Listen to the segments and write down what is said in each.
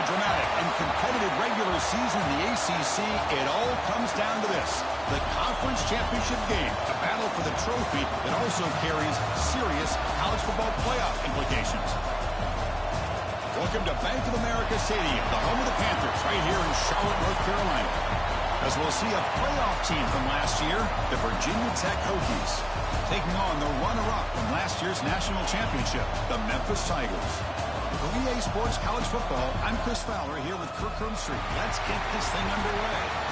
a dramatic and competitive regular season in the ACC, it all comes down to this: the conference championship game, a battle for the trophy that also carries serious college football playoff implications. Welcome to Bank of America Stadium, the home of the Panthers, right here in Charlotte, North Carolina. As we'll see a playoff team from last year, the Virginia Tech Hokies, taking on the runner-up from last year's national championship, the Memphis Tigers. For EA Sports College Football, I'm Chris Fowler here with Kirk Herbstreit. Let's get this thing underway.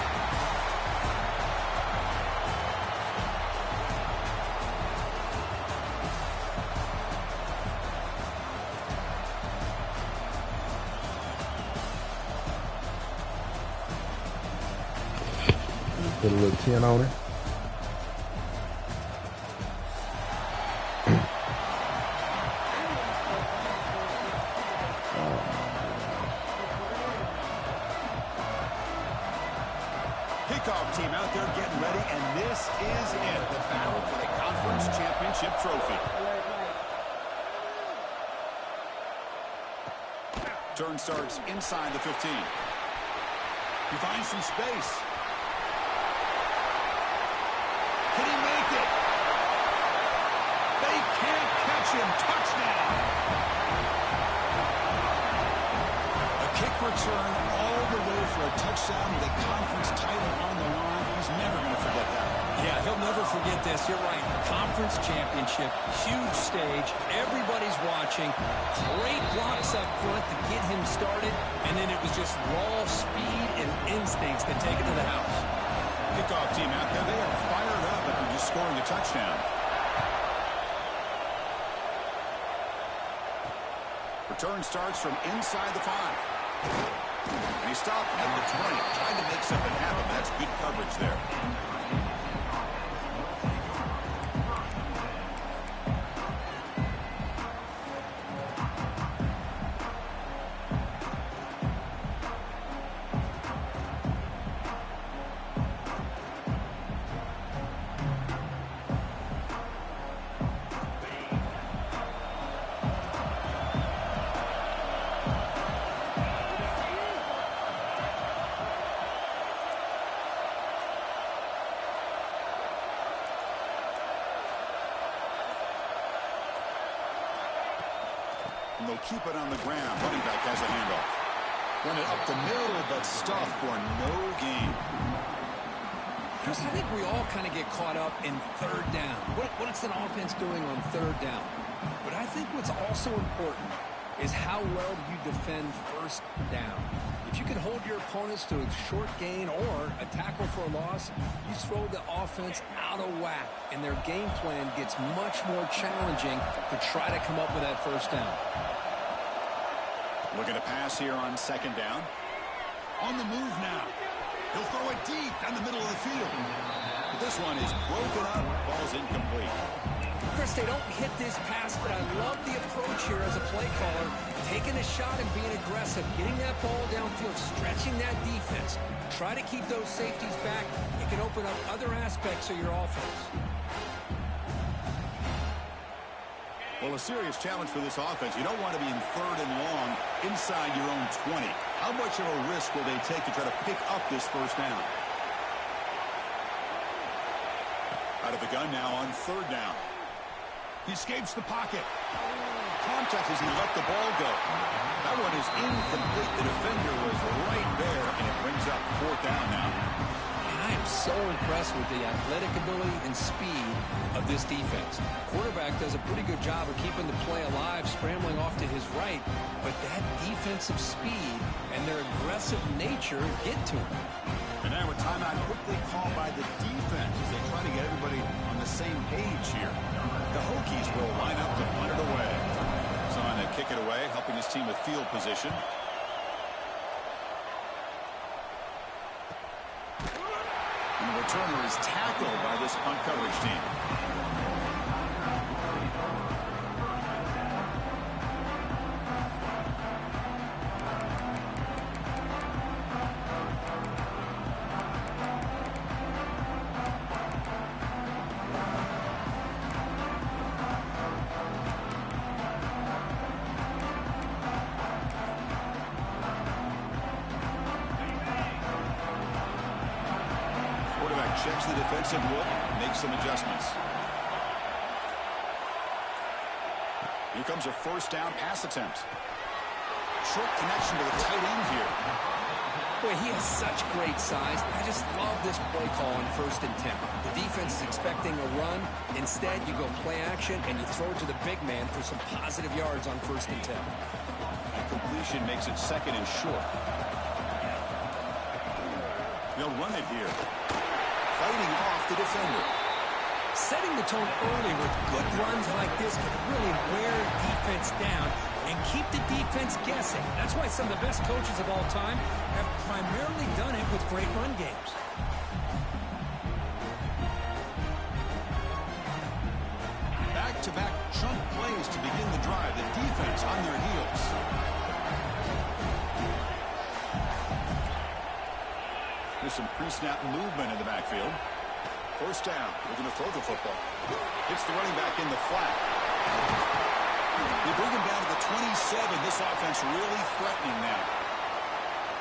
Put a little 10 on it. Kickoff team out there getting ready, and this is it, the battle for the conference championship trophy. Turn starts inside the 15. He finds some space. Can he make it? They can't catch him. Touchdown. A kick return all the way for a touchdown with a conference title on the line. He's never going to forget that. Yeah, he'll never forget this. You're right. Conference championship, huge stage. Everybody's watching. Great blocks up front to get him started. And then it was just raw speed and instincts that take it to the house. Kickoff team out there, they are fired up after just scoring a touchdown. Return starts from inside the 5. And he stopped at the 20, trying to make something happen. That's good coverage there. And they'll keep it on the ground. Running back has a handoff. Run it up the middle, but stuffed for no gain. Chris, I think we all kind of get caught up in third down. What's an offense doing on third down? But I think what's also important is how well you defend first down. If you can hold your opponents to a short gain or a tackle for a loss, you throw the offense out of whack, and their game plan gets much more challenging to try to come up with that first down. Looking to pass here on second down. On the move now. He'll throw it deep down the middle of the field. But this one is broken up. Ball's incomplete. Chris, they don't hit this pass, but I love the approach here as a play caller. Taking a shot and being aggressive, getting that ball downfield, stretching that defense. Try to keep those safeties back. It can open up other aspects of your offense. Well, a serious challenge for this offense. You don't want to be in third and long inside your own 20. How much of a risk will they take to try to pick up this first down? Out of the gun now on third down. He escapes the pocket. Contact as he let the ball go. That one is incomplete. The defender was right there, and it brings up fourth down now. And I am so impressed with the athletic ability and speed of this defense. Quarterback does a pretty good job of keeping the play alive, scrambling off to his right, but that defensive speed and their aggressive nature get to him. And now a timeout quickly called by the defense as they try to get everybody on the same page here. The Hokies will line up to punt it away. So on to kick it away, helping his team with field position. And the returner is tackled by this punt coverage team. Checks the defensive look, makes some adjustments. Here comes a first down pass attempt. Short connection to the tight end here. Boy, he has such great size. I just love this play call on 1st and 10. The defense is expecting a run. Instead, you go play action, and you throw it to the big man for some positive yards on 1st and 10. And completion makes it 2nd and short. They'll run it here. Fighting off the defender. Setting the tone early with good runs like this can really wear defense down and keep the defense guessing. That's why some of the best coaches of all time have primarily done it with great run games. Back-to-back chunk plays to begin the drive. The defense on their heels. There's some pre-snap movement in the backfield. First down. We're going to throw the football. Hits the running back in the flat. They bring him down to the 27. This offense really threatening now.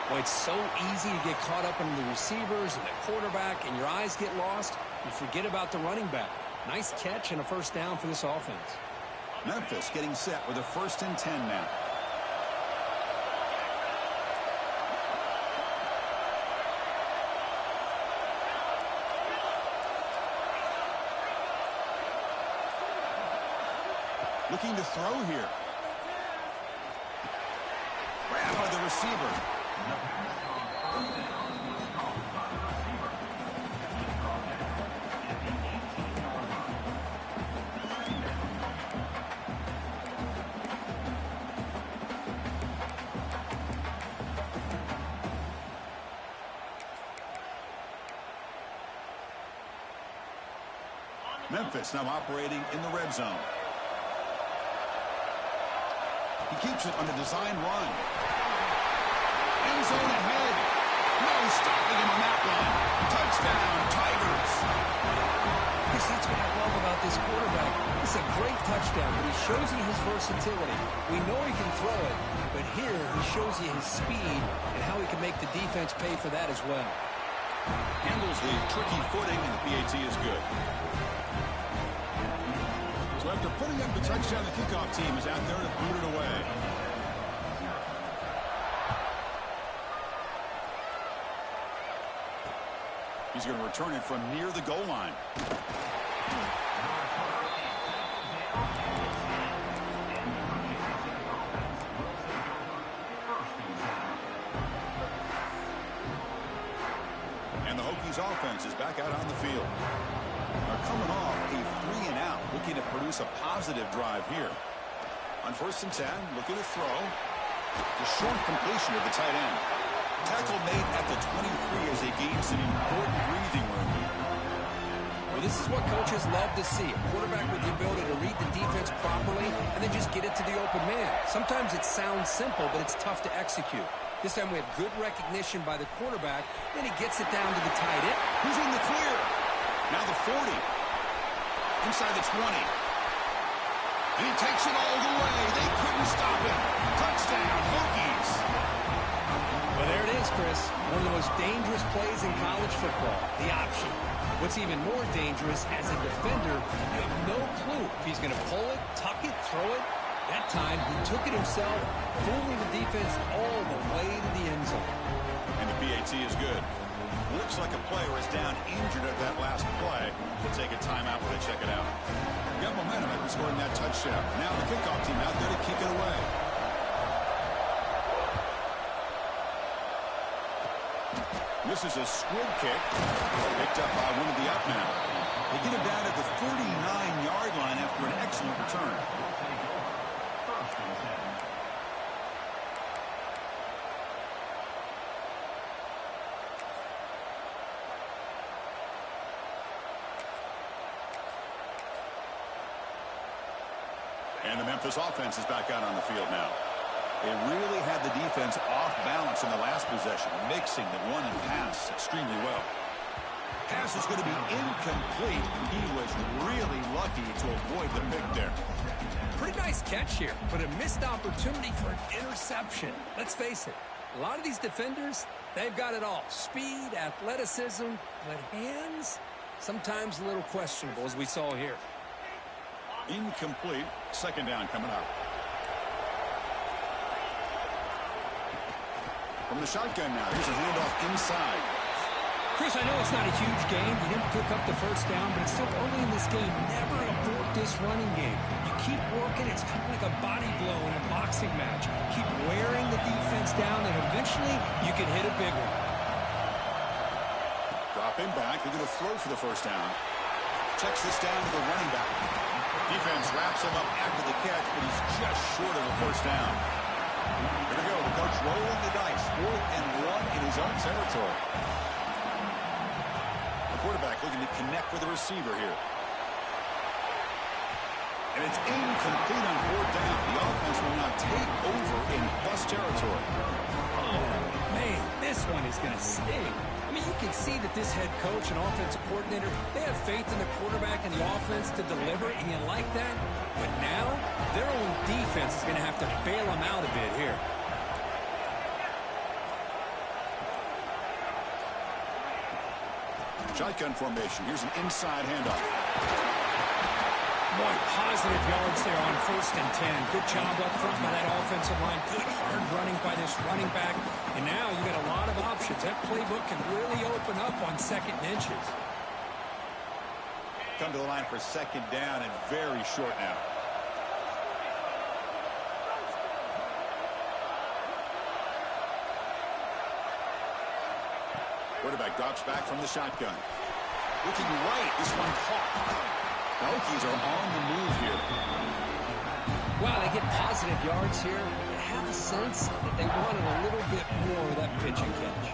Well, it's so easy to get caught up in the receivers and the quarterback, and your eyes get lost. You forget about the running back. Nice catch and a first down for this offense. Memphis getting set with a 1st and 10 now. Looking to throw here. Grabbed by the receiver. Memphis now operating in the red zone. He keeps it on the design run. End zone ahead. No stopping him on that one. Touchdown, Tigers. Yes, that's what I love about this quarterback. It's a great touchdown, but he shows you his versatility. We know he can throw it, but here he shows you his speed and how he can make the defense pay for that as well. Handles the tricky footing, and the PAT is good. So after putting up the touchdown, the kickoff team is out there to boot it away. He's going to return it from near the goal line. And the Hokies offense is back out on the field. They're coming off a 3-and-out, looking to produce a positive drive here. On 1st and 10, looking to throw. The short completion of the tight end. Tackle made at the 23 as they gain some important breathing room. Well, this is what coaches love to see. A quarterback with the ability to read the defense properly and then just get it to the open man. Sometimes it sounds simple, but it's tough to execute. This time we have good recognition by the quarterback. Then he gets it down to the tight end. Who's in the clear? Now the 40. Inside the 20. And he takes it all the way. They couldn't stop him. Touchdown, Hokies. Well, there it is, Chris. One of the most dangerous plays in college football. The option. What's even more dangerous, as a defender, you have no clue if he's going to pull it, tuck it, throw it. That time, he took it himself, fooling the defense all the way to the end zone. And the PAT is good. Looks like a player is down injured at that last play. We'll take a timeout when they check it out. Got momentum after scoring that touchdown. Now the kickoff team out there to kick it away. This is a squib kick. Picked up by one of the up men. They get him down at the 49-yard line after an excellent return. And the Memphis offense is back out on the field now. They really had the defense off balance in the last possession, mixing the run and pass extremely well. Pass is going to be incomplete. He was really lucky to avoid the pick there. Pretty nice catch here, but a missed opportunity for an interception. Let's face it, A lot of these defenders, they've got it all. Speed, athleticism, but hands, sometimes a little questionable, as we saw here. Incomplete. Second down coming up. From the shotgun now. Here's a handoff inside. Chris, I know it's not a huge game. You didn't pick up the first down, but it's still early in this game. Never abort this running game. You keep working. It's kind of like a body blow in a boxing match. Keep wearing the defense down, and eventually you can hit a big one. Drop him back. They're going to throw for the first down. Checks this down to the running back. Defense wraps him up after the catch, but he's just short of a first down. Here we go. The coach rolling the dice. 4th and 1 in his own territory. Quarterback looking to connect with the receiver here. And it's incomplete on 4th down. The offense will now take over in plus territory. Oh, man, this one is going to sting. I mean, you can see that this head coach and offensive coordinator, they have faith in the quarterback and the offense to deliver, and you like that. But now, their own defense is going to have to bail them out a bit here. Shotgun formation. Here's an inside handoff. Boy, positive yards there on 1st and 10. Good job up front by that offensive line. Good hard running by this running back. And now you got a lot of options. That playbook can really open up on 2nd and inches. Come to the line for 2nd down and very short now. Quarterback drops back from the shotgun. Looking right. This one caught. The Hokies are on the move here. Wow, they get positive yards here. I have a sense that they wanted a little bit more of that pitch and catch.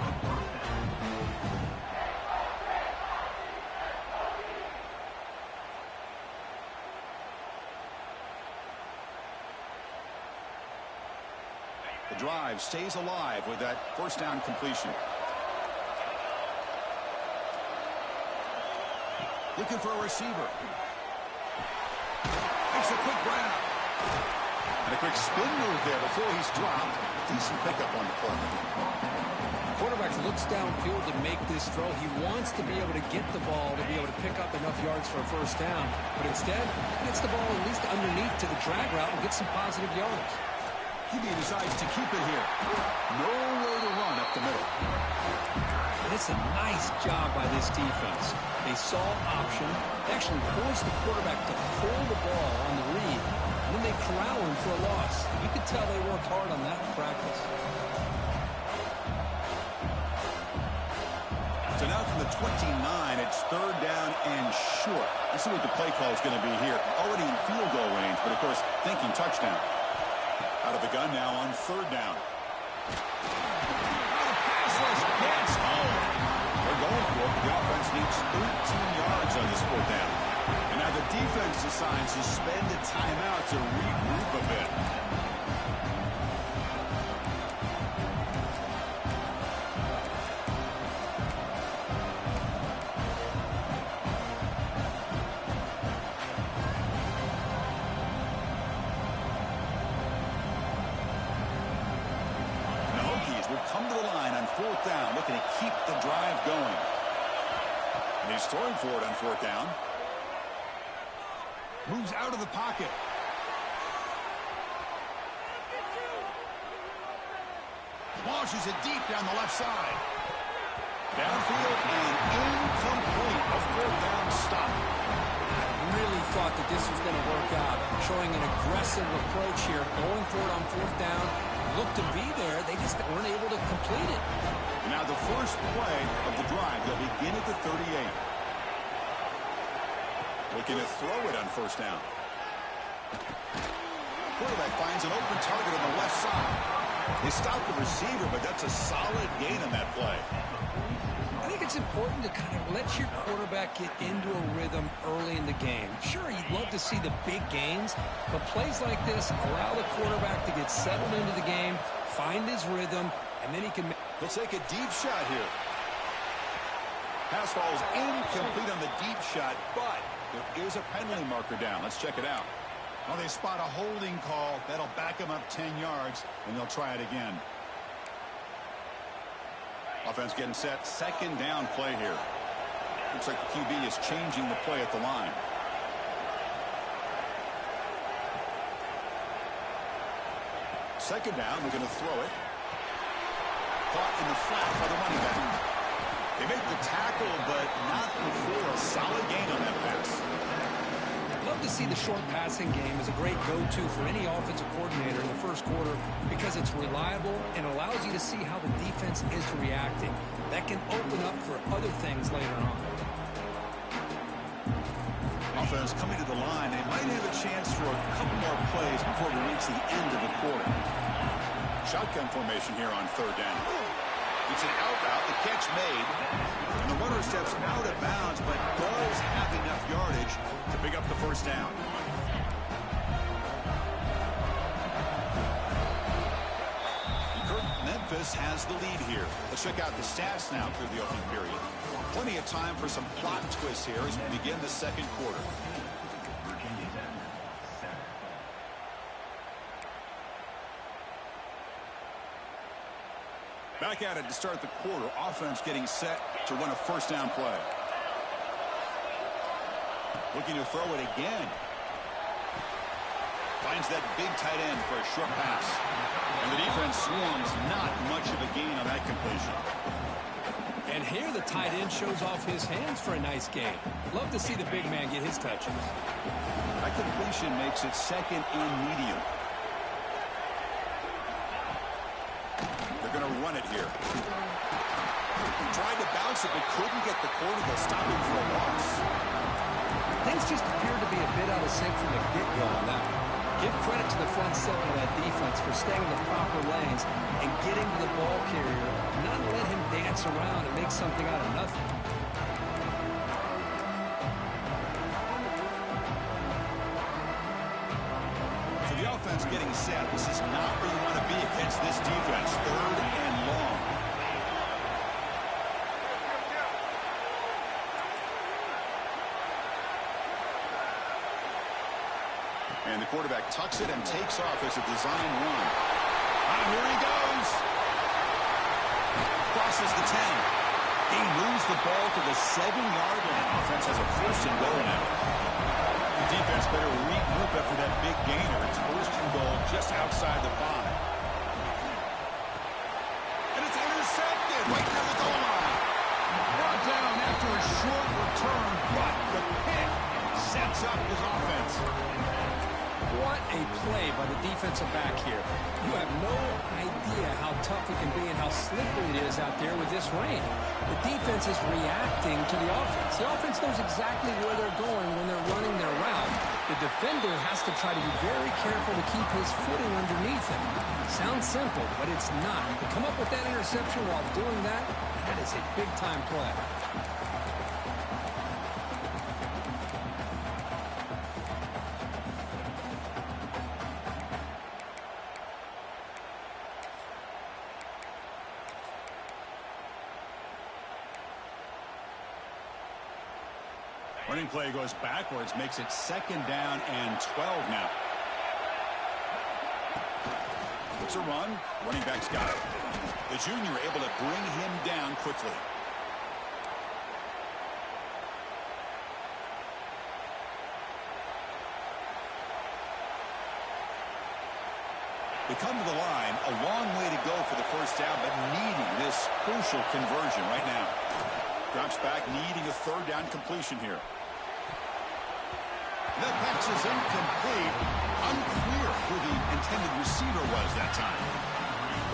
The drive stays alive with that first down completion. Looking for a receiver. Makes a quick grab. And a quick spin move there before he's dropped. Decent pickup on the play. Quarterback looks downfield to make this throw. He wants to be able to get the ball to be able to pick up enough yards for a first down. But instead, he gets the ball at least underneath to the drag route and gets some positive yards. He decides to keep it here. Nowhere to run up the middle. And it's a nice job by this defense. They saw option. They actually forced the quarterback to pull the ball on the read. And then they corral him for a loss. You could tell they worked hard on that in practice. So now from the 29, it's 3rd down and short. Let's see what the play call is going to be here. Already in field goal range, but of course, thinking touchdown. Out of the gun now on 3rd down. Gets home. They're going for it. The offense needs 13 yards on this 4th down. And now the defense decides to spend a timeout to regroup a bit. Come to the line on 4th down, looking to keep the drive going. And he's throwing for it on 4th down. Moves out of the pocket. Launches it deep down the left side. Downfield and incomplete. A 4th down stop. I really thought that this was going to work out. Showing an aggressive approach here. Going for it on 4th down. Looked to be there. They just weren't able to complete it. Now the first play of the drive. They'll begin at the 38. Looking to throw it on 1st down. Quarterback finds an open target on the left side. They stop the receiver, but that's a solid gain on that play. I think it's important to kind of let your quarterback get into a rhythm early in the game. Sure, you'd love to see the big gains, but plays like this allow the quarterback to get settled into the game, find his rhythm, and then he can... They'll take a deep shot here. Pass falls incomplete on the deep shot, but there is a penalty marker down. Let's check it out. Well, they spot a holding call. That'll back them up 10 yards, and they'll try it again. Offense getting set. Second down play here. Looks like the QB is changing the play at the line. Second down, they're going to throw it. Caught in the flat by the running back. They make the tackle, but not before a solid gain on that pass. Love to see the short passing game as a great go-to for any offensive coordinator in the first quarter because it's reliable and allows you to see how the defense is reacting. That can open up for other things later on. Offense coming to the line. They might have a chance for a couple more plays before we reach the end of the quarter. Shotgun formation here on third down. It's an out route. The catch made. And the runner steps out of bounds, but does have enough yardage to pick up the first down. Memphis has the lead here. Let's check out the stats now through the opening period. Plenty of time for some plot twists here as we begin the second quarter. Back at it to start the quarter. Offense getting set to run a first down play. Looking to throw it again. Finds that big tight end for a short pass. And the defense swarms. Not much of a gain on that completion. And here the tight end shows off his hands for a nice game. Love to see the big man get his touches. That completion makes it second and medium. They're going to run it here. Tried to bounce it, but couldn't get the quarter. They'll stop him for a loss. Things just appear to be a bit out of sync from the get-go on that one. Give credit to the front seven of that defense for staying in the proper lanes and getting to the ball carrier, not let him dance around and make something out of nothing. For the offense getting set, this is not where you want to be against this defense. Third and long. And the quarterback tucks it and takes off as a design run. And here he goes. Crosses the 10. He moves the ball to the 7-yard line. Offense has a first and goal now. The defense better regroup after that big gainer. It's first and goal just outside the 5. And it's intercepted right there at the goal line. Brought down after a short return, but the pick sets up his offense. What a play by the defensive back here. You have no idea how tough it can be and how slippery it is out there with this rain. The defense is reacting to the offense. The offense knows exactly where they're going when they're running their route. The defender has to try to be very careful to keep his footing underneath him. Sounds simple, but it's not. To come up with that interception while doing that, that is a big-time play. Running play goes backwards, makes it second down and 12 now. It's a run. Running back's got it. The junior able to bring him down quickly. They come to the line, a long way to go for the first down, but needing this crucial conversion right now. Drops back, needing a third down completion here. The pass is incomplete. Unclear who the intended receiver was that time.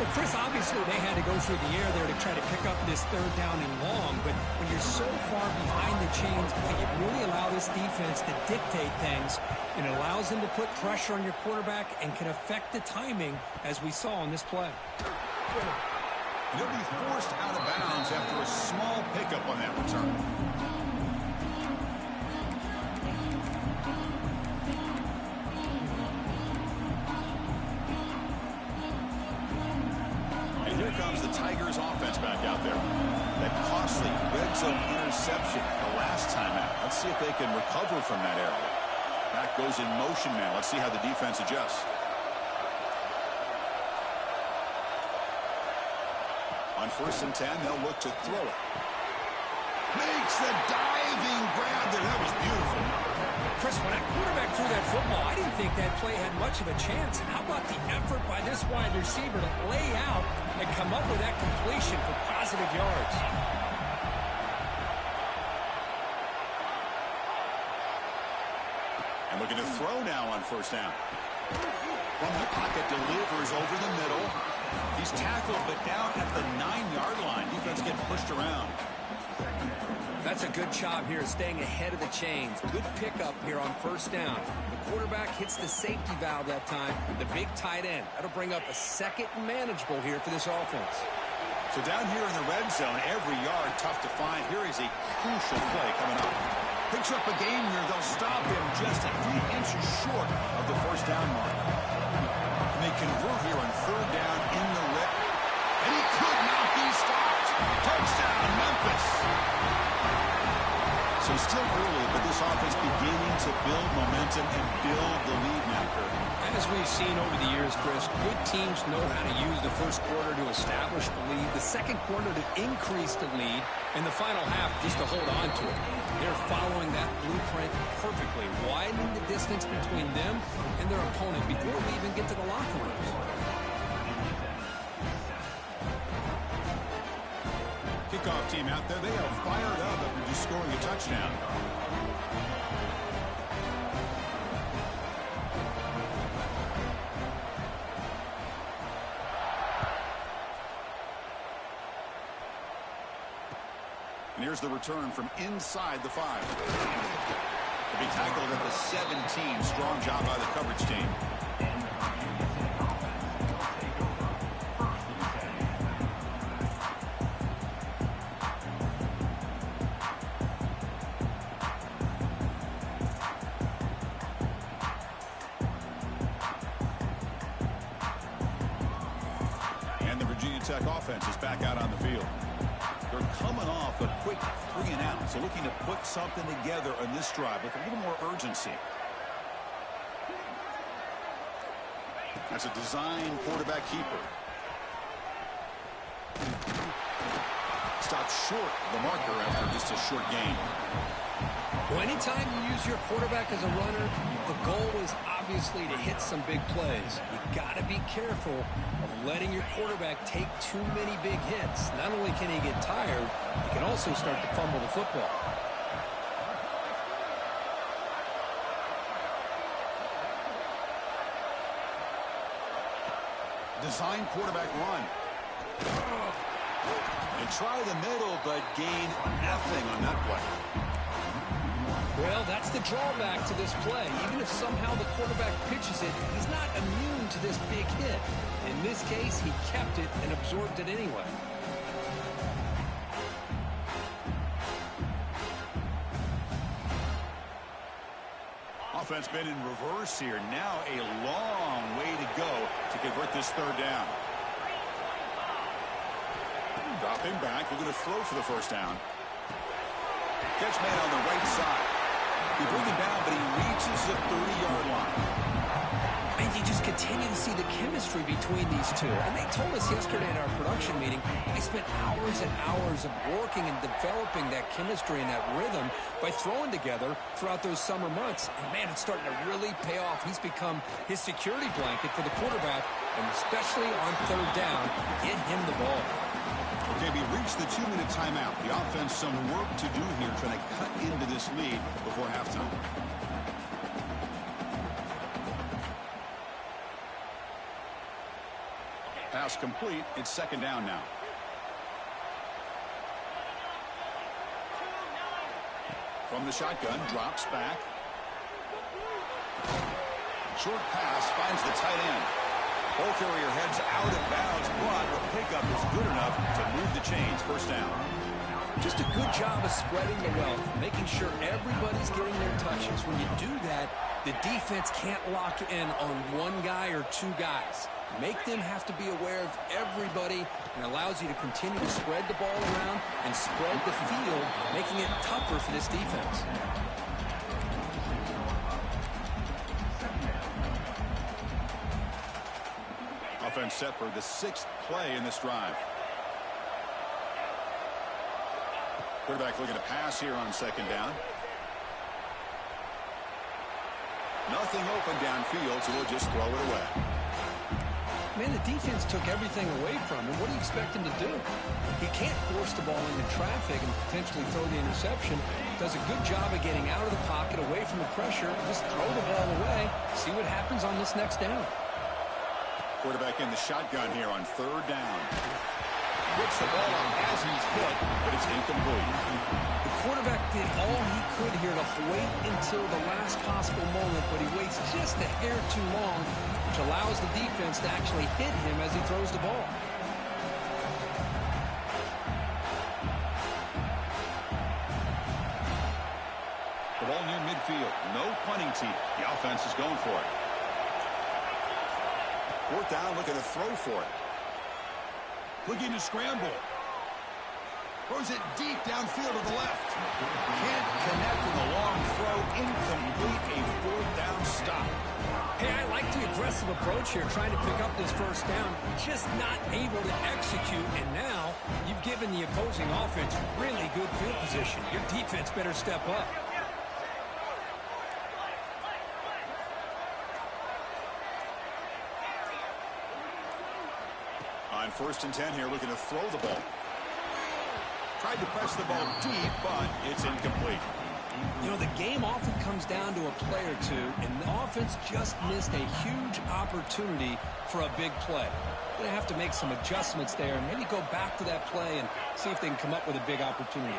Well, Chris, obviously they had to go through the air there to try to pick up this third down and long, but when you're so far behind the chains, you really allow this defense to dictate things. It allows them to put pressure on your quarterback and can affect the timing, as we saw on this play. He'll be forced out of bounds after a small pickup on that return. And here comes the Tigers offense back out there. That costly red zone interception the last time out. Let's see if they can recover from that error. Back goes in motion now. Let's see how the defense adjusts. On 1st and 10, they'll look to throw it. Makes the diving grab there. That was beautiful. Chris, when that quarterback threw that football, I didn't think that play had much of a chance. And how about the effort by this wide receiver to lay out and come up with that completion for positive yards? And looking to throw now on 1st down. From the pocket, delivers over the middle. He's tackled, but down at the 9-yard line. Defense getting pushed around. That's a good job here, staying ahead of the chains. Good pickup here on 1st down. The quarterback hits the safety valve that time. The big tight end. That'll bring up a second and manageable here for this offense. So down here in the red zone, every yard tough to find. Here is a crucial play coming up. Picks up a game here. They'll stop him just a few inches short of the 1st down mark. And they convert here on 3rd down in the red. And he could not be stopped. Touchdown, Memphis. So still early, but this offense beginning to build momentum and build the lead now, Kurt. As we've seen over the years, Chris, good teams know how to use the 1st quarter to establish the lead, the 2nd quarter to increase the lead, and the final half just to hold on to it. They're following that blueprint perfectly, widening the distance between them and their opponent before we even get to the locker rooms. Kickoff team out there, they are fired up after just scoring a touchdown. And here's the return from inside the 5. He'll be tackled at the 17. Strong job by the coverage team. Tech offense is back out on the field. They're coming off a quick 3-and-out, so looking to put something together on this drive with a little more urgency. That's a design quarterback keeper. Stopped short of the marker after just a short gain. Well, anytime you use your quarterback as a runner, the goal is obviously to hit some big plays. You got to be careful of letting your quarterback take too many big hits. Not only can he get tired, he can also start to fumble the football. Design quarterback run. They try the middle, but gain nothing on that play. Well, that's the drawback to this play. Even if somehow the quarterback pitches it, he's not immune to this big hit. In this case, he kept it and absorbed it anyway. Offense been in reverse here. Now a long way to go to convert this 3rd down. Dropping back. We're going to throw for the 1st down. Catch man on the right side. He brings him down, but he reaches the 30-yard line. And you just continue to see the chemistry between these two. And they told us yesterday in our production meeting, they spent hours and hours of working and developing that chemistry and that rhythm by throwing together throughout those summer months. And, man, it's starting to really pay off. He's become his security blanket for the quarterback, and especially on 3rd down, get him the ball. Okay, we reached the 2-minute timeout. The offense some work to do here, trying to cut into this lead before halftime. Pass complete. It's 2nd down now. From the shotgun, drops back. Short pass finds the tight end. Ball carrier heads out of bounds, but the pickup is good enough to move the chains. 1st down. Just a good job of spreading the wealth, making sure everybody's getting their touches. When you do that, the defense can't lock in on one guy or two guys. Make them have to be aware of everybody, and allows you to continue to spread the ball around and spread the field, making it tougher for this defense. Offense set for the 6th play in this drive. Quarterback looking to pass here on second down. Nothing open downfield, so we'll just throw it away. Man, the defense took everything away from him. What do you expect him to do? He can't force the ball into traffic and potentially throw the interception. Does a good job of getting out of the pocket, away from the pressure. Just throw the ball away. See what happens on this next down. Quarterback in the shotgun here on third down. Puts the ball up as he's hit, but it's incomplete. The quarterback did all he could here to wait until the last possible moment, but he waits just a hair too long, which allows the defense to actually hit him as he throws the ball. The ball near midfield. No punting team. The offense is going for it. Fourth down, looking to throw for it. Looking to scramble. Throws it deep downfield to the left. Can't connect with a long throw. Incomplete. A fourth down stop. Hey, I like the aggressive approach here, trying to pick up this first down. Just not able to execute, and now you've given the opposing offense really good field position. Your defense better step up. On 1st and 10 here, looking to throw the ball. Tried to press the ball deep, but it's incomplete. You know, the game often comes down to a play or two, and the offense just missed a huge opportunity for a big play. Going to have to make some adjustments there and maybe go back to that play and see if they can come up with a big opportunity.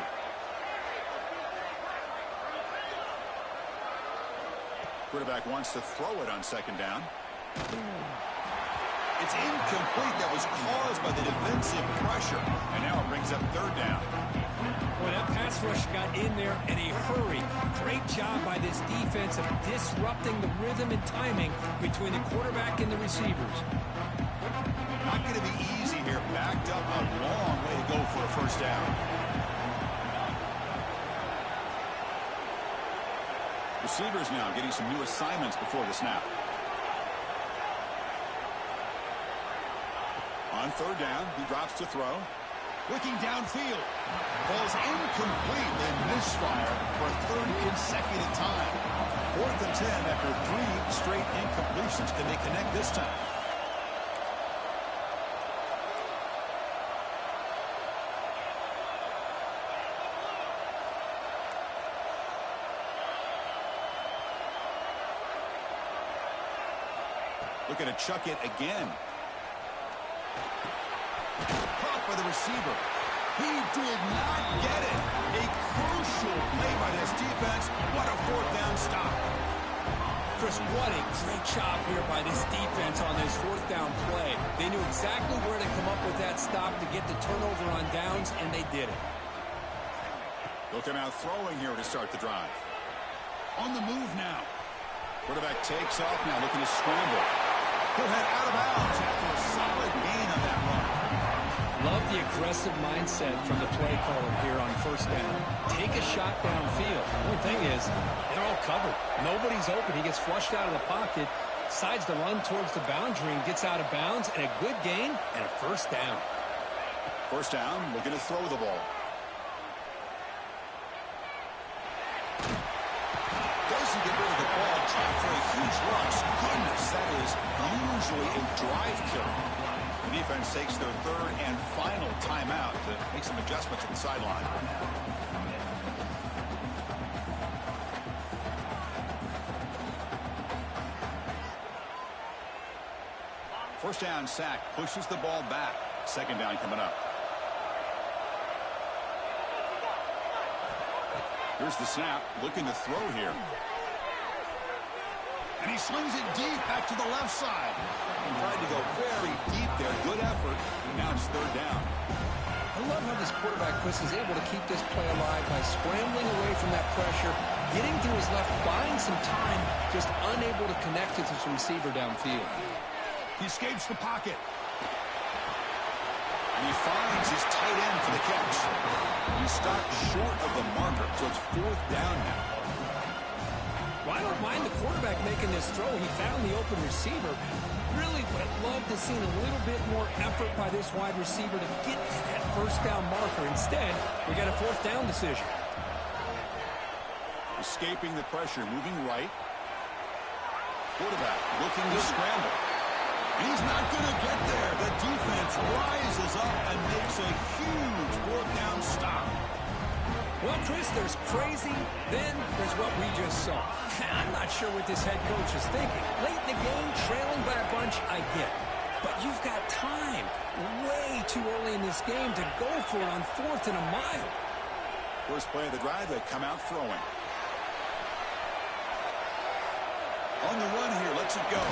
Quarterback wants to throw it on second down. It's incomplete. That was caused by the defensive pressure. And now it brings up third down. Boy, that pass rush got in there in a hurry. Great job by this defense of disrupting the rhythm and timing between the quarterback and the receivers. Not going to be easy here. Backed up a long way to go for a first down. Receivers now getting some new assignments before the snap. On third down, he drops to throw. Looking downfield. Falls incomplete and misfire for a third consecutive time. 4th and 10 after 3 straight incompletions. Can they connect this time? Looking to chuck it again. Caught by the receiver. He did not get it. A crucial play by this defense. What a fourth down stop. Chris, what a great job here by this defense on this fourth down play. They knew exactly where to come up with that stop to get the turnover on downs, and they did it. Looking out throwing here to start the drive. On the move now. Quarterback takes off now, looking to scramble. He'll head out of bounds after a solid gain on that run. Love the aggressive mindset from the play caller here on first down. Take a shot downfield. One thing is, they're all covered. Nobody's open. He gets flushed out of the pocket, decides to run towards the boundary and gets out of bounds, and a good gain and a first down. First down, looking to throw the ball. Doesn't get rid of the ball, trying for a huge loss. Goodness, that is usually a drive killer. The defense takes their third and final timeout to make some adjustments at the sideline. First down sack, pushes the ball back. Second down coming up. Here's the snap, looking to throw here. And he slings it deep back to the left side. He tried to go very deep there. Good effort. Now it's third down. I love how this quarterback, Chris, is able to keep this play alive by scrambling away from that pressure, getting to his left, buying some time, just unable to connect to his receiver downfield. He escapes the pocket. And he finds his tight end for the catch. He stopped short of the marker, so it's fourth down now. Well, I don't mind the quarterback making this throw. He found the open receiver. Really would have loved to see a little bit more effort by this wide receiver to get to that first down marker. Instead, we got a fourth down decision. Escaping the pressure, moving right. Quarterback looking to scramble. He's not going to get there. The defense rises up and makes a huge fourth down stop. Well, Chris, there's crazy, then there's what we just saw. I'm not sure what this head coach is thinking. Late in the game, trailing by a bunch, I get it. But you've got time, way too early in this game, to go for it on 4th and a mile. First play of the drive, they come out throwing. On the run here, lets it go.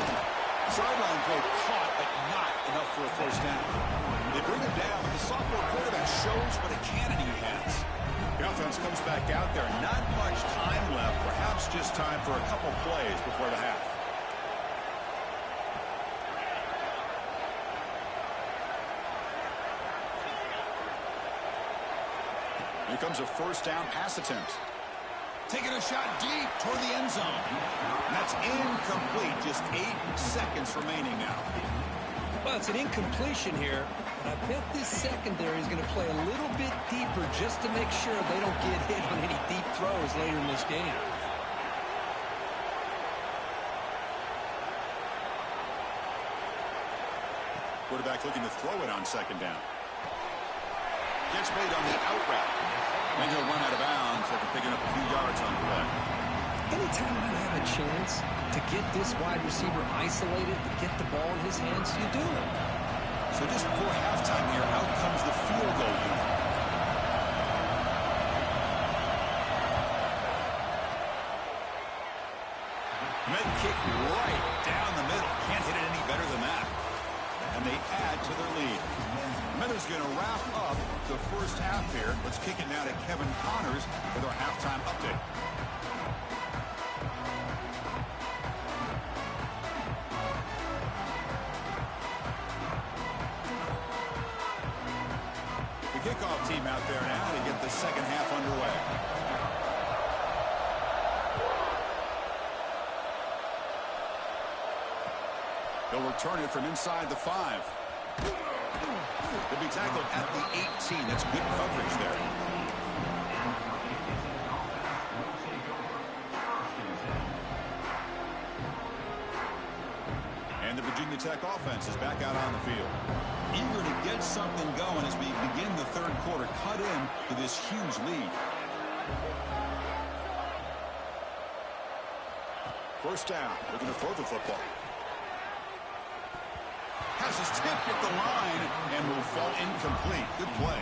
Sideline throw caught, but not enough for a first down. They bring him down, but the sophomore quarterback shows what a cannon he has. The offense comes back out there. Not much time left. Perhaps just time for a couple plays before the half. Here comes a first down pass attempt. Taking a shot deep toward the end zone. And that's incomplete. Just 8 seconds remaining now. Well, it's an incompletion here, but I bet this secondary is going to play a little bit deeper just to make sure they don't get hit on any deep throws later in this game. Quarterback looking to throw it on second down. Gets made on the out route. And he'll run out of bounds after picking up a few yards on the play. Anytime you have a chance to get this wide receiver isolated, to get the ball in his hands, you do it. So just before halftime here, out comes the field goal unit. Med kick right down the middle. Can't hit it any better than that. And they add to their lead. Meadows going to wrap up the first half here. Let's kick it now to Kevin Connors with our halftime update. The kickoff team out there now to get the second half underway. They'll return it from inside the 5. They'll be tackled at the 18. That's good coverage there. And the Virginia Tech offense is back out on the field. Eager to get something going as we begin the third quarter. Cut in to this huge lead. First down. Looking to throw the football. Has his tipped at the line and will fall incomplete. Good play.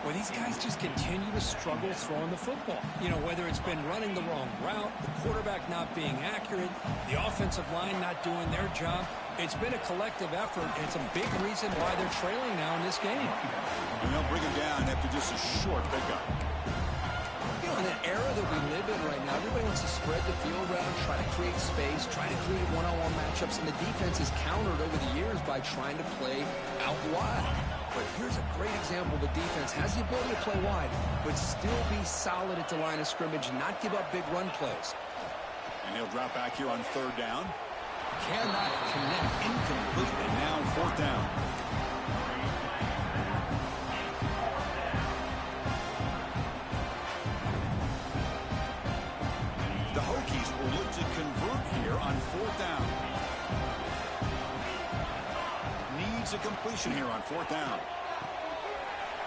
Well, these guys just continue to struggle throwing the football. You know, whether it's been running the wrong route, the quarterback not being accurate, the offensive line not doing their job. It's been a collective effort, and it's a big reason why they're trailing now in this game. And they'll bring him down after just a short pickup. You know, in the era that we live in right now, everybody wants to spread the field around, try to create space, try to create one-on-one matchups, and the defense is countered over the years by trying to play out wide. But here's a great example. The defense has the ability to play wide, but still be solid at the line of scrimmage, not give up big run plays. And he'll drop back here on third down. Cannot connect, incomplete, and now fourth down. The Hokies will look to convert here on fourth down. Needs a completion here on fourth down.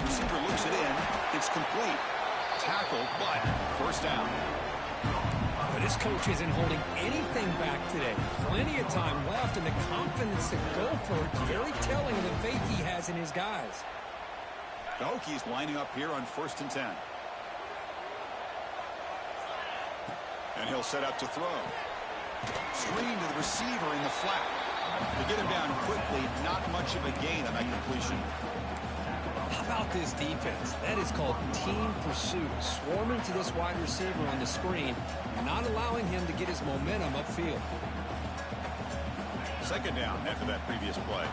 Receiver looks it in. It's complete. Tackled, but first down. But this coach isn't holding anything back today. Plenty of time left, and the confidence to go for it is very telling of the faith he has in his guys. The Hokies lining up here on 1st and 10. And he'll set up to throw. Screen to the receiver in the flat. To get him down quickly, not much of a gain on that completion. How about this defense? That is called team pursuit. Swarming to this wide receiver on the screen, not allowing him to get his momentum upfield. Second down after that previous play.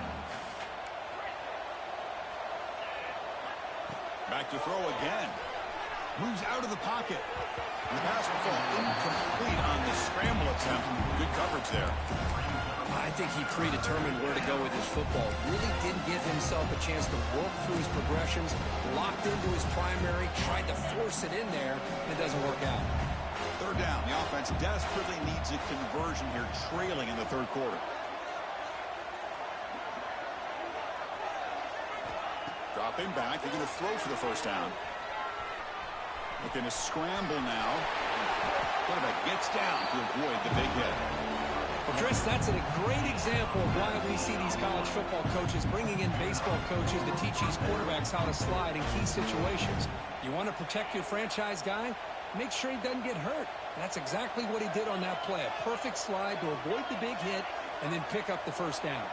Back to throw again. Moves out of the pocket. And the pass will fall incomplete on the scramble attempt. Good coverage there. I think he predetermined where to go with his football. Really didn't give himself a chance to work through his progressions, locked into his primary, tried to force it in there, and it doesn't work out. Third down. The offense desperately needs a conversion here, trailing in the third quarter. Dropping back. They're going to throw for the first down. Looking to scramble now. Quarterback gets down to avoid the big hit. Well, Chris, that's a great example of why we see these college football coaches bringing in baseball coaches to teach these quarterbacks how to slide in key situations. You want to protect your franchise guy? Make sure he doesn't get hurt. That's exactly what he did on that play. A perfect slide to avoid the big hit and then pick up the first down.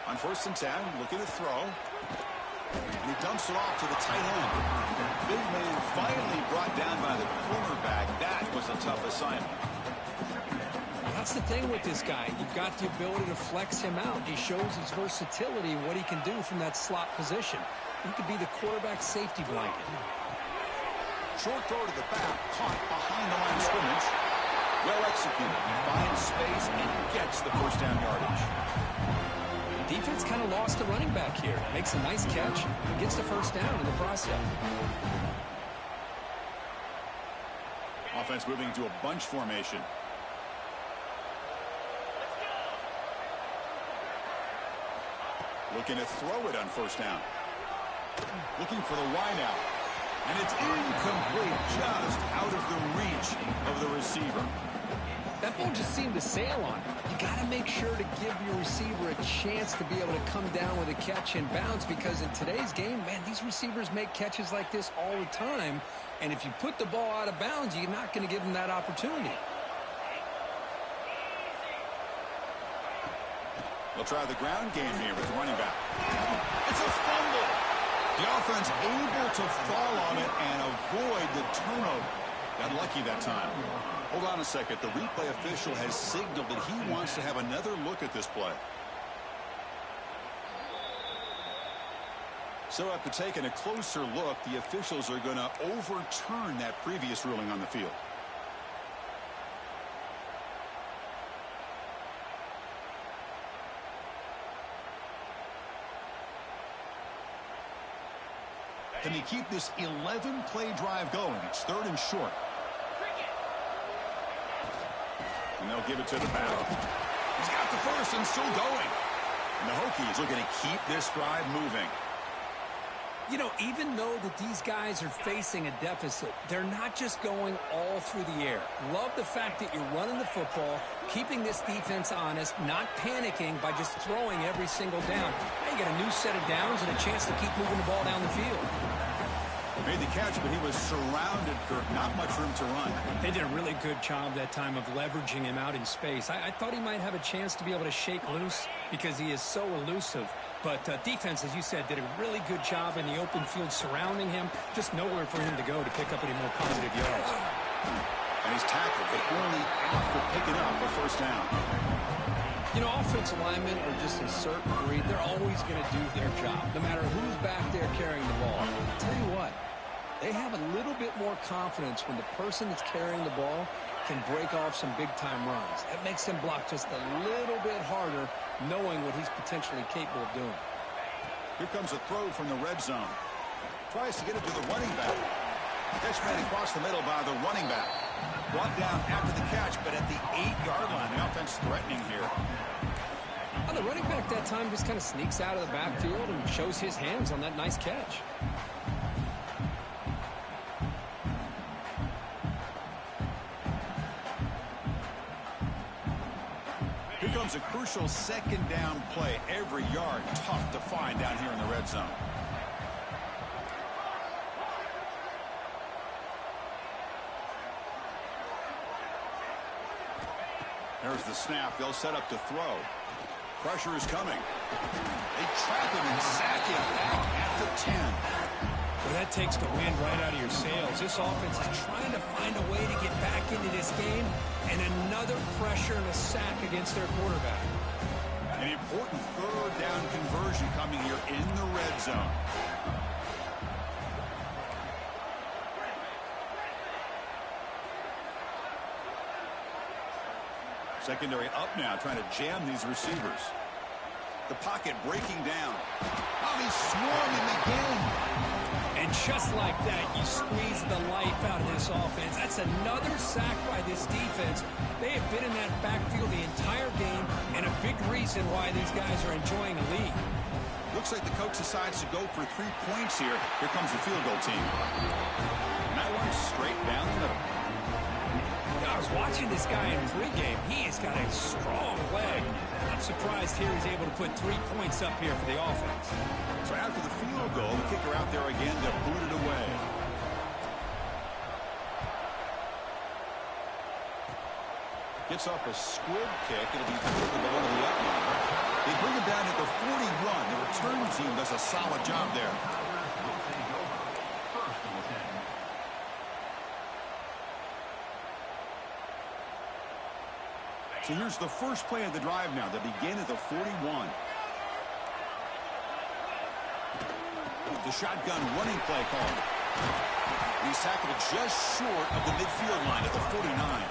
On 1st and 10, looking to throw. And he dumps it off to the tight end. Big man finally brought down by the cornerback. That was a tough assignment. That's the thing with this guy. You've got the ability to flex him out. He shows his versatility, what he can do from that slot position. He could be the quarterback safety blanket. Short throw to the back, caught behind the line of scrimmage. Well executed. He finds space and gets the first down yardage. Defense kind of lost the running back here. Makes a nice catch and gets the first down in the process. Offense moving to a bunch formation. Looking to throw it on first down. Looking for the wideout. And it's incomplete, just out of the reach of the receiver. That ball just seemed to sail on him. You got to make sure to give your receiver a chance to be able to come down with a catch and bounce, because in today's game, man, these receivers make catches like this all the time. And if you put the ball out of bounds, you're not going to give them that opportunity. They'll try the ground game here with the running back. It's a fumble. The offense able to fall on it and avoid the turnover. Got lucky that time. Hold on a second. The replay official has signaled that he wants to have another look at this play. So after taking a closer look, the officials are going to overturn that previous ruling on the field. Can they keep this 11-play drive going? It's 3rd and short. And they'll give it to the battle. He's got the first and still going. And the Hokies are going to keep this drive moving. You know, even though that these guys are facing a deficit, they're not just going all through the air. Love the fact that you're running the football, keeping this defense honest, not panicking by just throwing every single down. Now you get a new set of downs and a chance to keep moving the ball down the field. Made the catch, but he was surrounded, Kirk. Not much room to run. They did a really good job that time of leveraging him out in space. I thought he might have a chance to be able to shake loose because he is so elusive. But defense, as you said, did a really good job in the open field surrounding him. Just nowhere for him to go to pick up any more positive yards. And he's tackled, but only after picking up a first down. You know, offensive linemen are just a certain breed. They're always going to do their job, no matter who's back there carrying the ball. I'll tell you what, they have a little bit more confidence when the person that's carrying the ball can break off some big-time runs. That makes them block just a little bit harder, knowing what he's potentially capable of doing. Here comes a throw from the red zone. Tries to get it to the running back. Catch made across the middle by the running back. Brought down after the catch, but at the 8-yard line. The offense threatening here. Well, the running back that time just kind of sneaks out of the backfield and shows his hands on that nice catch. Here comes a crucial 2nd down play. Every yard tough to find down here in the red zone. There's the snap. They'll set up to throw. Pressure is coming. They trap him and sack him back at the 10. Well, that takes the wind right out of your sails. This offense is trying to find a way to get back into this game, and another pressure and a sack against their quarterback. An important 3rd down conversion coming here in the red zone. Secondary up now, trying to jam these receivers. The pocket breaking down. Oh, he's swarming again. And just like that, you squeeze the life out of this offense. That's another sack by this defense. They have been in that backfield the entire game, and a big reason why these guys are enjoying a lead. Looks like the coach decides to go for 3 points here. Here comes the field goal team. And that one's straight down the middle. I was watching this guy in pregame. He has got a strong leg. I'm surprised here he's able to put 3 points up here for the offense. So after the field goal, the kicker out there again to boot it away. Gets off a squib kick. It'll be below the up line. They bring him down at the 41. The return team does a solid job there. So here's the first play of the drive now. They begin at the 41. The shotgun running play called. He's tackled just short of the midfield line at the 49.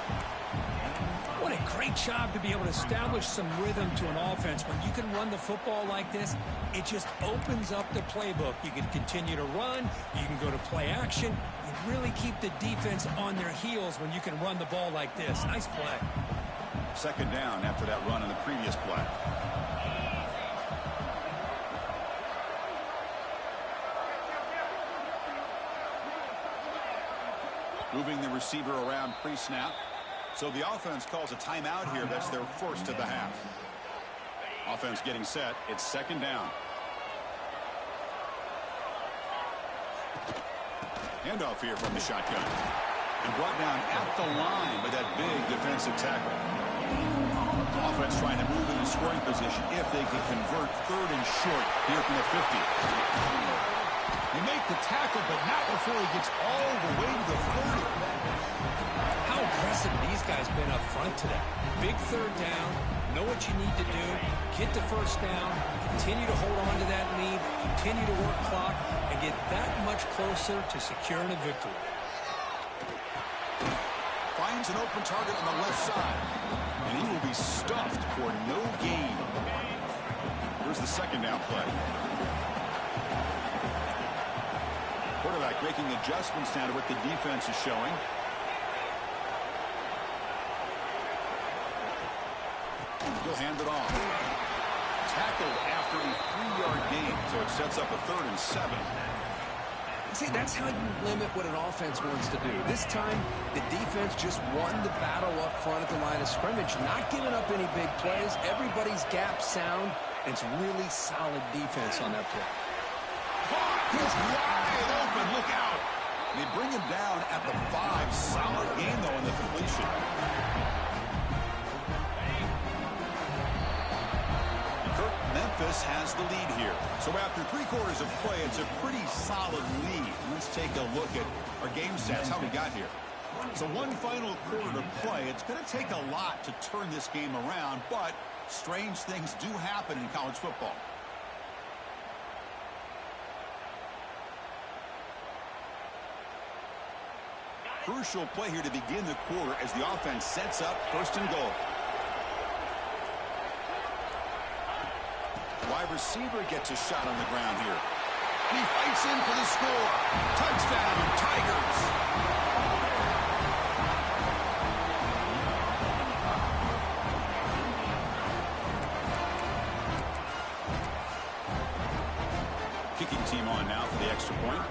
What a great job to be able to establish some rhythm to an offense. When you can run the football like this, it just opens up the playbook. You can continue to run. You can go to play action. You really keep the defense on their heels when you can run the ball like this. Nice play. Second down after that run in the previous play. Moving the receiver around pre-snap. So the offense calls a timeout here. That's their first of the half. Offense getting set. It's second down. Handoff here from the shotgun. And brought down at the line by that big defensive tackle. Offense trying to move into scoring position if they can convert third and short here from the 50. You make the tackle, but not before he gets all the way to the 30. How impressive these guys been up front today. Big third down. Know what you need to do. Get the first down. Continue to hold on to that lead. Continue to work clock and get that much closer to securing a victory. Finds an open target on the left side. And he will be stuffed for no gain. Here's the second down play. Quarterback making adjustments now to what the defense is showing. He'll hand it off. Tackled after a 3-yard gain, so it sets up a 3rd and 7. See, that's how you limit what an offense wants to do. This time, the defense just won the battle up front at the line of scrimmage, not giving up any big plays. Everybody's gap sound. It's really solid defense on that play. He's wide open. Look out. They bring him down at the 5. Solid game, though, in the completion. Memphis has the lead here. So after 3 quarters of play, it's a pretty solid lead. Let's take a look at our game stats, how we got here. So one final quarter to play. It's going to take a lot to turn this game around, but strange things do happen in college football. Crucial play here to begin the quarter as the offense sets up 1st and goal. Wide receiver gets a shot on the ground here. He fights in for the score. Touchdown, Tigers. Kicking team on now for the extra point.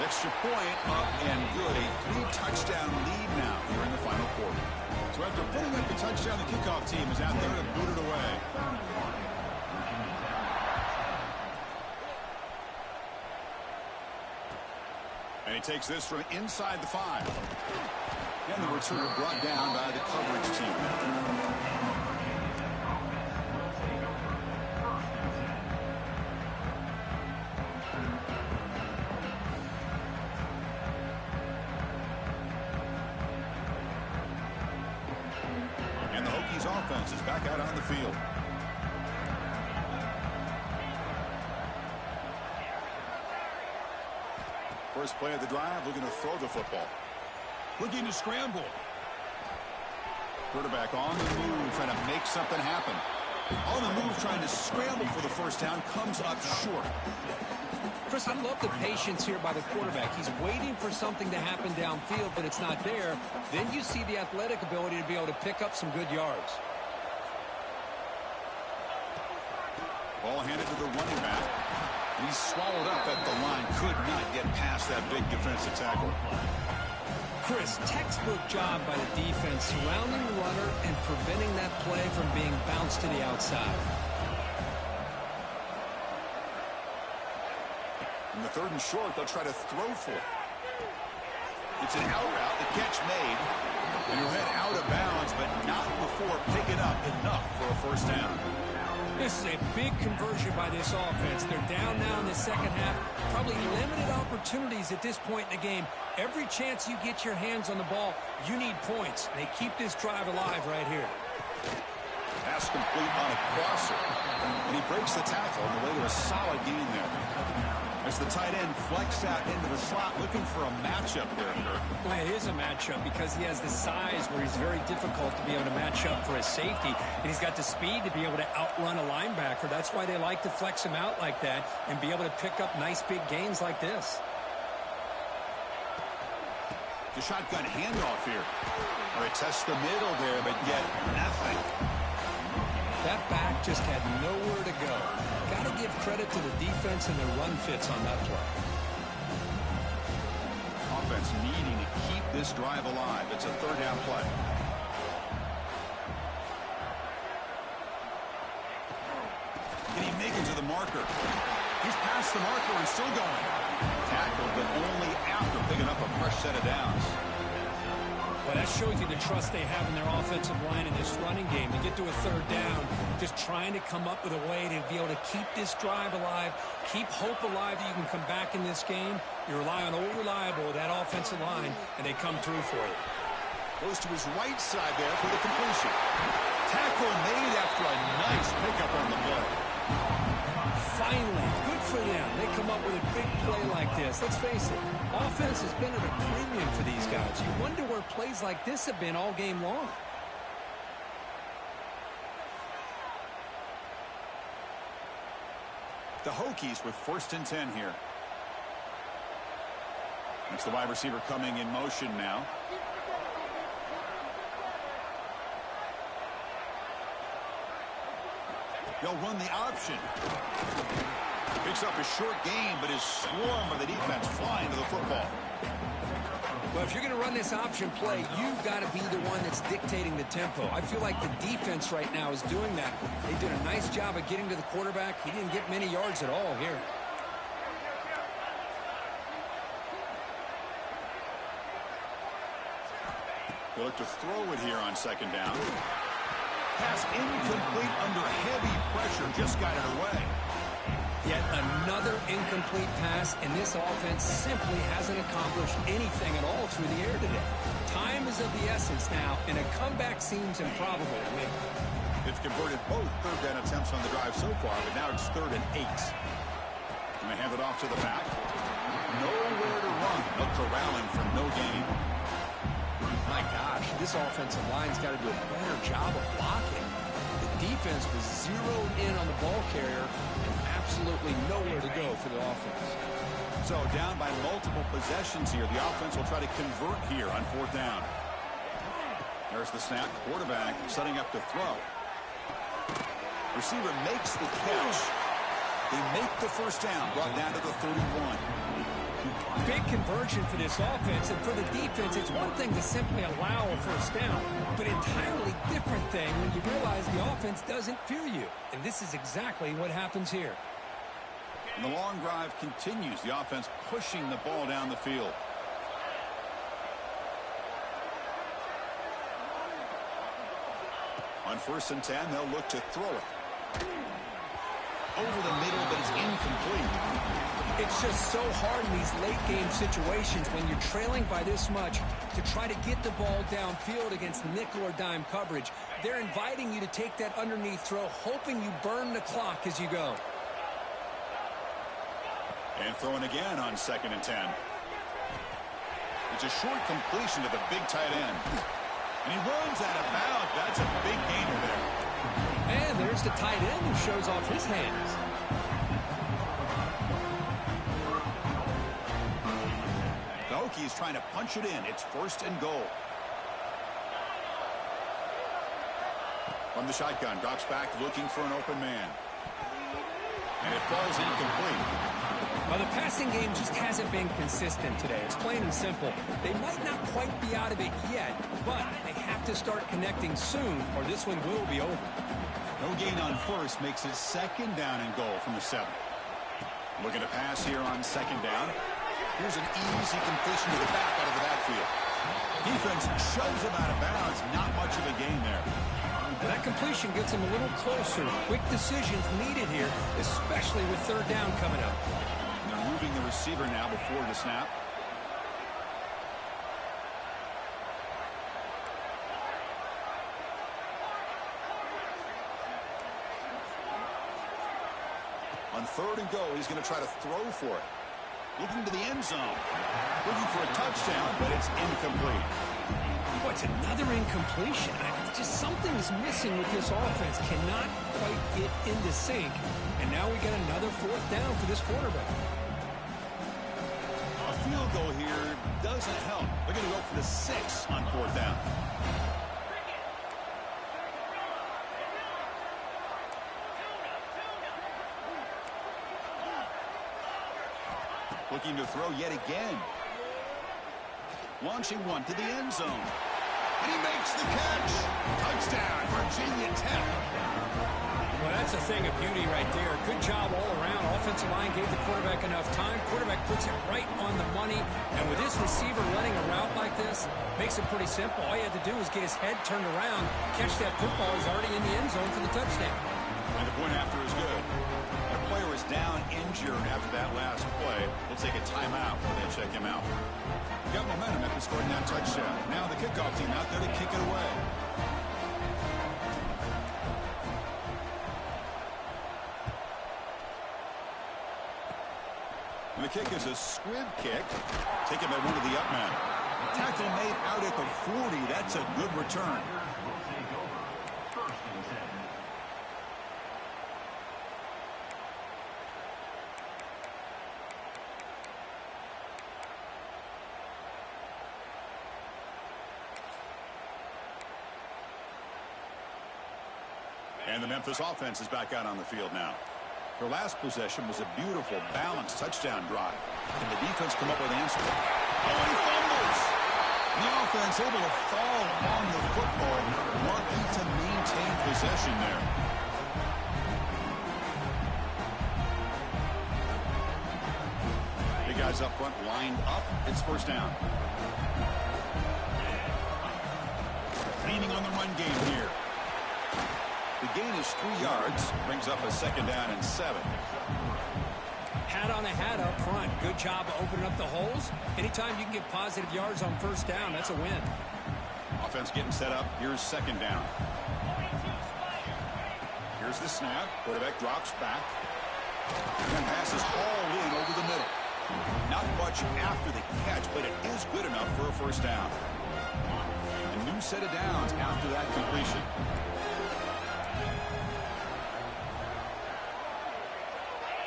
Extra point up and good. A 3-touchdown lead now here in the final quarter. So after putting up the touchdown, the kickoff team is out there to boot it away. And he takes this from inside the 5. And the returner brought down by the coverage team. Offense is back out on the field. First play of the drive, looking to throw the football. Looking to scramble. Quarterback on the move, trying to make something happen. On the move, trying to scramble for the first down, comes up short. Chris, I love the patience here by the quarterback. He's waiting for something to happen downfield, but it's not there. Then you see the athletic ability to be able to pick up some good yards. Ball handed to the running back. He's swallowed up at the line. Could not get past that big defensive tackle. Chris, textbook job by the defense surrounding the runner and preventing that play from being bounced to the outside. In the 3rd and short, they'll try to throw for it. It's an out route. The catch made. And he'll head out of bounds, but not before picking up enough for a first down. This is a big conversion by this offense. They're down now in the second half. Probably limited opportunities at this point in the game. Every chance you get your hands on the ball, you need points. They keep this drive alive right here. Pass complete on a crosser. And he breaks the tackle on the way to a solid gain there. As the tight end flexed out into the slot, looking for a matchup there, Kirk. Well, it is a matchup because he has the size where he's very difficult to be able to match up for his safety, and he's got the speed to be able to outrun a linebacker. That's why they like to flex him out like that and be able to pick up nice big gains like this. The shotgun handoff here. All right, test the middle there, but yet nothing. That back just had nowhere to go. Got to give credit to the defense and their run fits on that play. Offense needing to keep this drive alive. It's a 3rd down play. Can he make it to the marker? He's past the marker and still going. Tackled, but only after picking up a fresh set of downs. Well, that shows you the trust they have in their offensive line in this running game. To get to a 3rd down, just trying to come up with a way to be able to keep this drive alive, keep hope alive that you can come back in this game. You rely on Old Reliable, that offensive line, and they come through for you. Goes to his right side there for the completion. Tackle made after a nice pickup on the play. Finally, good for them. They come up with a big play like this. Let's face it, offense has been at a premium for these guys. You wonder where plays like this have been all game long. The Hokies with 1st and 10 here. That's the wide receiver coming in motion now. They'll run the option. Picks up a short gain, but is swarmed by the defense flying to the football. Well, if you're going to run this option play, you've got to be the one that's dictating the tempo. I feel like the defense right now is doing that. They did a nice job of getting to the quarterback. He didn't get many yards at all here. They look to throw it here on 2nd down. Pass incomplete under heavy pressure. Just got it away. Yet another incomplete pass, and this offense simply hasn't accomplished anything at all through the air today. Time is of the essence now, and a comeback seems improbable to me. They've converted both 3rd down attempts on the drive so far, but now it's 3rd and 8. And they hand it off to the back. Nowhere to run. No corralling for no gain. My gosh, this offensive line's got to do a better job of blocking. The defense was zeroed in on the ball carrier and absolutely nowhere to go for the offense. So down by multiple possessions here. The offense will try to convert here on 4th down. There's the snap. Quarterback setting up to throw. Receiver makes the catch. They make the first down. Brought down to the 31. Big conversion for this offense, and for the defense, it's one thing to simply allow a first down, but entirely different thing when you realize the offense doesn't fear you. And this is exactly what happens here. And the long drive continues. The offense pushing the ball down the field. On 1st and 10, they'll look to throw it. Over the middle, but it's incomplete. It's just so hard in these late-game situations when you're trailing by this much to try to get the ball downfield against nickel or dime coverage. They're inviting you to take that underneath throw, hoping you burn the clock as you go. And throwing again on 2nd and 10. It's a short completion to the big tight end. And he runs out of bounds. That's a big gainer there. And there's the tight end who shows off his hands. The Hokies trying to punch it in. It's 1st and goal. From the shotgun, drops back looking for an open man. And it falls incomplete. Well, the passing game just hasn't been consistent today. It's plain and simple. They might not quite be out of it yet, but they have to start connecting soon or this one will be over. No gain on first makes it 2nd down and goal from the 7. Looking to pass here on 2nd down. Here's an easy completion to the back out of the backfield. Defense shoves him out of bounds. Not much of a gain there. That completion gets him a little closer. Quick decisions needed here, especially with 3rd down coming up. And they're moving the receiver now before the snap. On 3rd and goal, he's going to try to throw for it. Looking to the end zone. Looking for a touchdown, but it's incomplete. Boy, it's another incompletion. Just something's missing with this offense. Cannot quite get into sync. And now we get another 4th down for this quarterback. A field goal here doesn't help. They're going to go for the 6 on 4th down. Looking to throw yet again. Launching one to the end zone. And he makes the catch. Touchdown, Virginia Tech. Well, that's a thing of beauty right there. Good job all around. Offensive line gave the quarterback enough time. Quarterback puts it right on the money. And with this receiver running a route like this, makes it pretty simple. All you had to do was get his head turned around, catch that football. He's already in the end zone for the touchdown. And the point after is good. The player is down injured after that last play. We'll take a timeout while they check him out. Got momentum after scoring that touchdown. Now the kickoff team out there to kick it away. And the kick is a squib kick. Taken by one of the up men. Tackle made out at the 40. That's a good return. And the Memphis offense is back out on the field now. Their last possession was a beautiful, balanced touchdown drive. Can the defense come up with an answer? Oh, he fumbles! The offense able to fall on the football, lucky to maintain possession there. Big guys up front lined up. It's 1st down. Leaning on the run game here. The gain is 3 yards, brings up a 2nd down and 7. Hat on a hat up front. Good job opening up the holes. Anytime you can get positive yards on 1st down, that's a win. Offense getting set up. Here's 2nd down. Here's the snap. Quarterback drops back. And passes hauled in over the middle. Not much after the catch, but it is good enough for a 1st down. A new set of downs after that completion.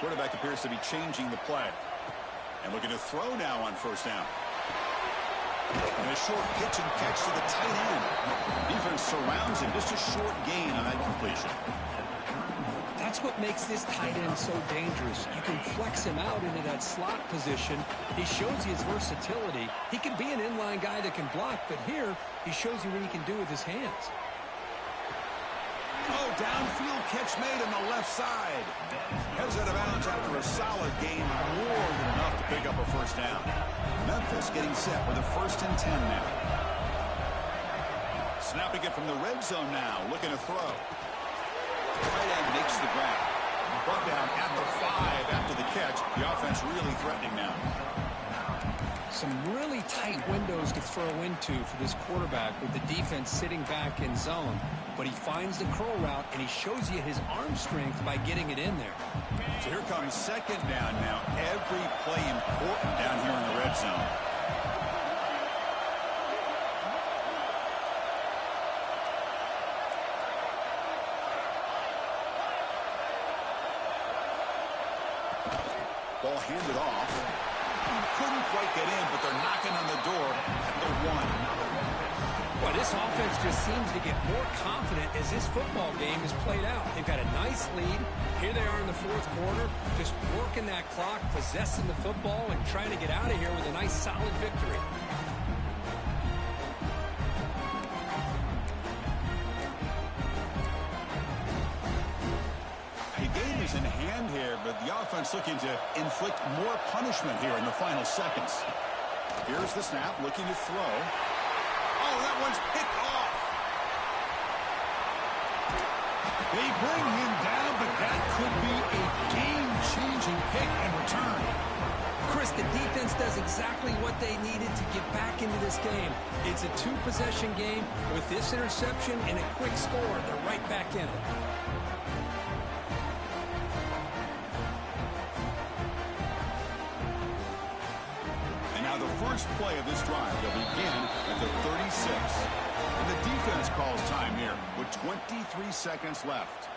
Quarterback appears to be changing the play. And looking to throw now on 1st down. And a short pitch and catch to the tight end. Defense surrounds him. Just a short gain on that completion. That's what makes this tight end so dangerous. You can flex him out into that slot position. He shows you his versatility. He can be an inline guy that can block, but here he shows you what he can do with his hands. Oh, downfield catch made on the left side. Heads out of bounds after a solid gain, more than enough to pick up a 1st down. Memphis getting set with a 1st and 10 now. Snapping it from the red zone now, looking to throw. Tight end makes the grab. Brought down at the 5 after the catch. The offense really threatening now. Some really tight windows to throw into for this quarterback with the defense sitting back in zone. But he finds the curl route, and he shows you his arm strength by getting it in there. So here comes 2nd down now. Every play important down here in the red zone. Ball handed off. Couldn't quite get in, but they're knocking on the door at the 1. Well, this offense just seems to get more confident as this football game is played out. They've got a nice lead. Here they are in the fourth quarter, just working that clock, possessing the football, and trying to get out of here with a nice, solid victory. In hand here, but the offense looking to inflict more punishment here in the final seconds. Here's the snap, looking to throw. Oh, that one's picked off. They bring him down, but that could be a game-changing pick and return. Chris, the defense does exactly what they needed to get back into this game. It's a two-possession game. With this interception and a quick score, they're right back in it. First play of this drive will begin at the 36. And the defense calls time here with 23 seconds left.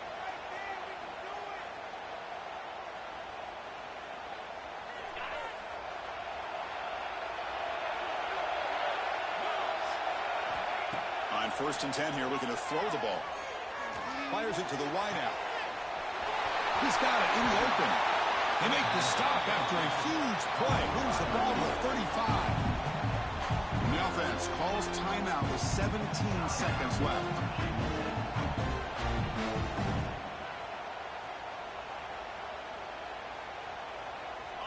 On 1st and 10 here, looking to throw the ball. Fires it to the wideout. He's got it in the open. They make the stop after a huge play. Moves the ball to 35. And the offense calls timeout with 17 seconds left.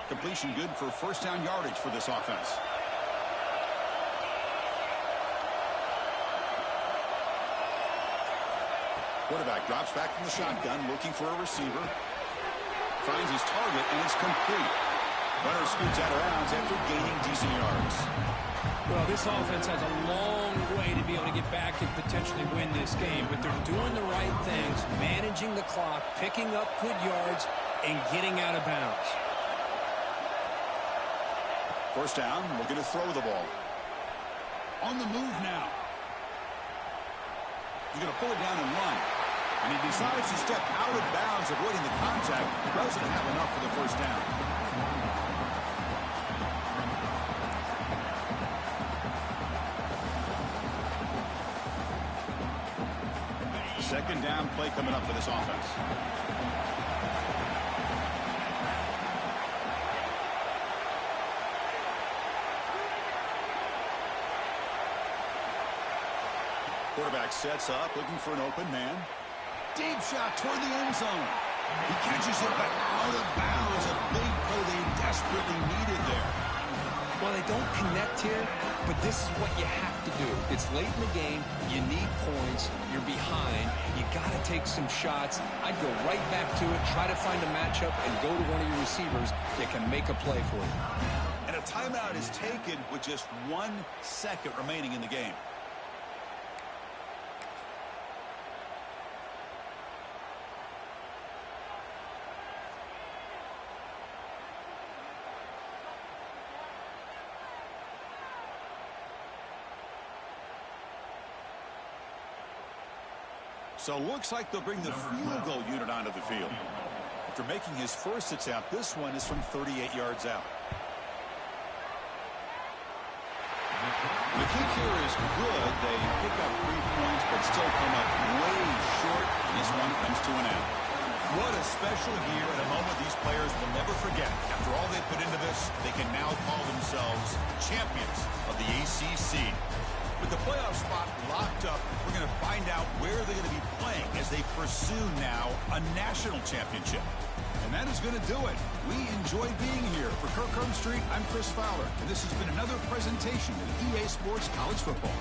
Completion good for first down yardage for this offense. Quarterback drops back from the shotgun, looking for a receiver. Finds his target, and it's complete. Runner scoots out of bounds after gaining decent yards. Well, this offense has a long way to be able to get back and potentially win this game, but they're doing the right things, managing the clock, picking up good yards, and getting out of bounds. First down, looking to throw the ball. On the move now. He's going to pull it down and run. And he decides to step out of bounds, avoiding the contact. Doesn't have enough for the first down. Second down play coming up for this offense. Quarterback sets up, looking for an open man. Deep shot toward the end zone. He catches it, but out of bounds. A big play they desperately needed there. Well, they don't connect here, but this is what you have to do. It's late in the game. You need points. You're behind. You got to take some shots. I'd go right back to it, try to find a matchup, and go to one of your receivers that can make a play for you. And a timeout is taken with just 1 second remaining in the game. So looks like they'll bring the field goal unit onto the field. After making his first attempt, this one is from 38 yards out. The kick here is good. They pick up 3 points, but still come up way short. This one comes to an end. What a special year and a moment these players will never forget. After all they put into this, they can now call themselves champions of the ACC. With the playoff spot locked up, we're going to find out where they're going to be playing as they pursue now a national championship. And that is going to do it. We enjoyed being here. For Kirk Street, I'm Chris Fowler, and this has been another presentation of EA Sports College Football.